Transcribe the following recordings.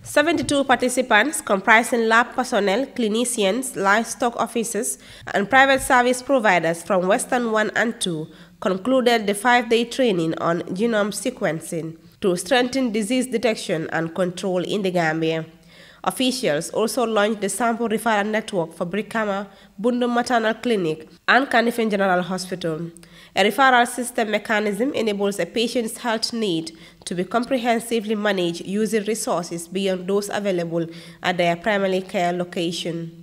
72 participants, comprising lab personnel, clinicians, livestock officers, and private service providers from Western 1 and 2, concluded the 5-day training on genome sequencing to strengthen disease detection and control in the Gambia. Officials also launched the sample referral network for Brikama, Bundu Maternal Clinic, and Kanifing General Hospital. A referral system mechanism enables a patient's health need to be comprehensively managed using resources beyond those available at their primary care location.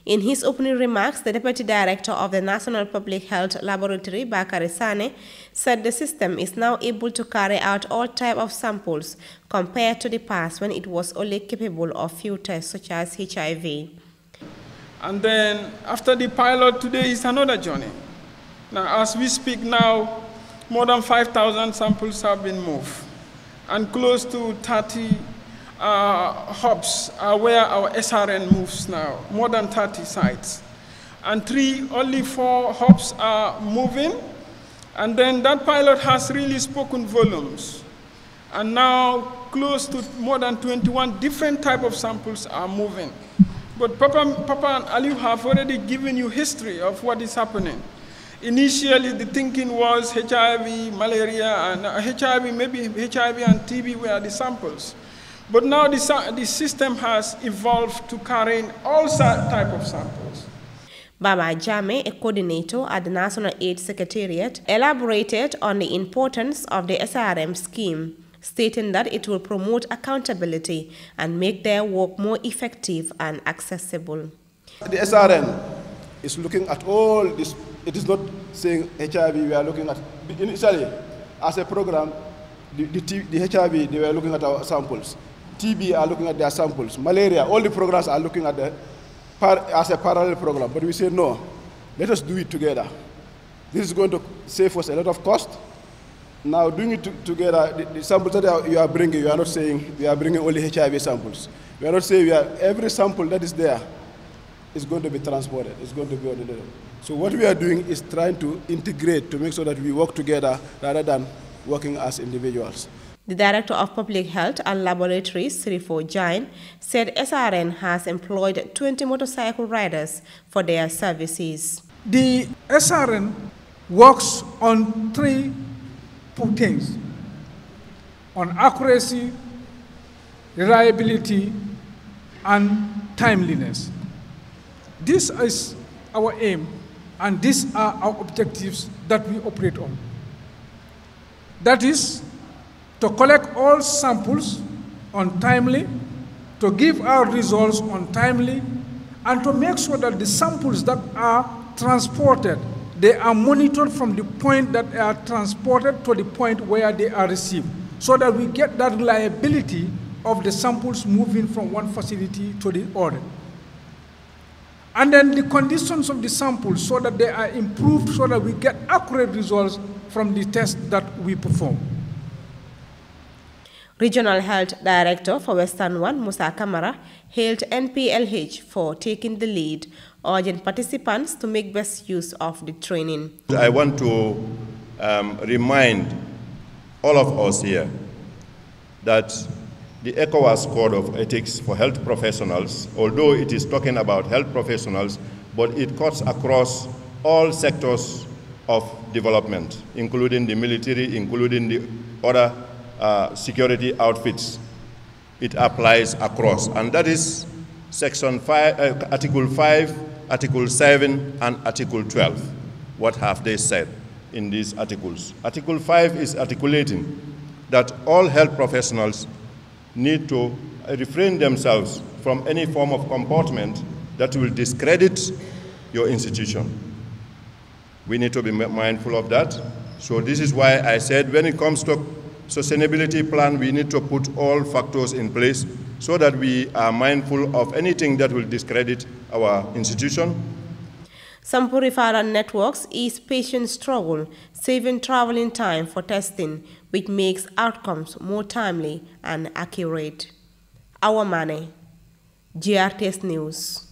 In his opening remarks, the Deputy Director of the National Public Health Laboratory, Bakari Sane, said the system is now able to carry out all types of samples compared to the past when it was only capable of few tests such as HIV. And then after the pilot, today is another journey. Now, as we speak now, more than 5,000 samples have been moved, and close to 30 hubs are where our SRN moves now, more than 30 sites. And only 4 hubs are moving, and then that pilot has really spoken volumes. And now close to more than 21 different types of samples are moving. But Papa and Aliu have already given you history of what is happening. Initially, the thinking was HIV, malaria, and HIV, maybe HIV and TB were the samples. But now the system has evolved to carrying all types of samples. Baba Jame, a coordinator at the National AIDS Secretariat, elaborated on the importance of the SRM scheme, stating that it will promote accountability and make their work more effective and accessible. The SRN is looking at all this. It is not saying HIV, we are looking at, initially, as a program, the HIV, they were looking at our samples. TB are looking at their samples. Malaria, all the programs are looking at as a parallel program. But we say, no, let us do it together. This is going to save us a lot of cost. Now, doing it together, the samples that you are bringing, you are not saying we are bringing only HIV samples. We are not saying every sample that is there is going to be transported. It's going to be on the level. So what we are doing is trying to integrate to make sure that we work together rather than working as individuals. The Director of Public Health and Laboratories, Sirifo Jain, said SRN has employed 20 motorcycle riders for their services. The SRN works on 3 things: on accuracy, reliability, and timeliness. This is our aim, and these are our objectives that we operate on. That is, to collect all samples on timely, to give our results on timely, and to make sure that the samples that are transported, they are monitored from the point that they are transported to the point where they are received, so that we get that reliability of the samples moving from one facility to the other. And then the conditions of the samples so that they are improved so that we get accurate results from the tests that we perform. Regional Health Director for Western 1, Musa Kamara, hailed NPLH for taking the lead, urging participants to make best use of the training. I want to remind all of us here that the ECOWAS Code of Ethics for Health Professionals, although it is talking about health professionals, but it cuts across all sectors of development, including the military, including the other security outfits. It applies across, and that is Section 5, Article 5, Article 7, and Article 12. What have they said in these articles? Article 5 is articulating that all health professionals need to refrain themselves from any form of comportment that will discredit your institution. We need to be mindful of that. So this is why I said when it comes to sustainability plan, we need to put all factors in place so that we are mindful of anything that will discredit our institution. Sample referral networks ease patient struggle, saving traveling time for testing, which makes outcomes more timely and accurate. Our Money, GRTS News.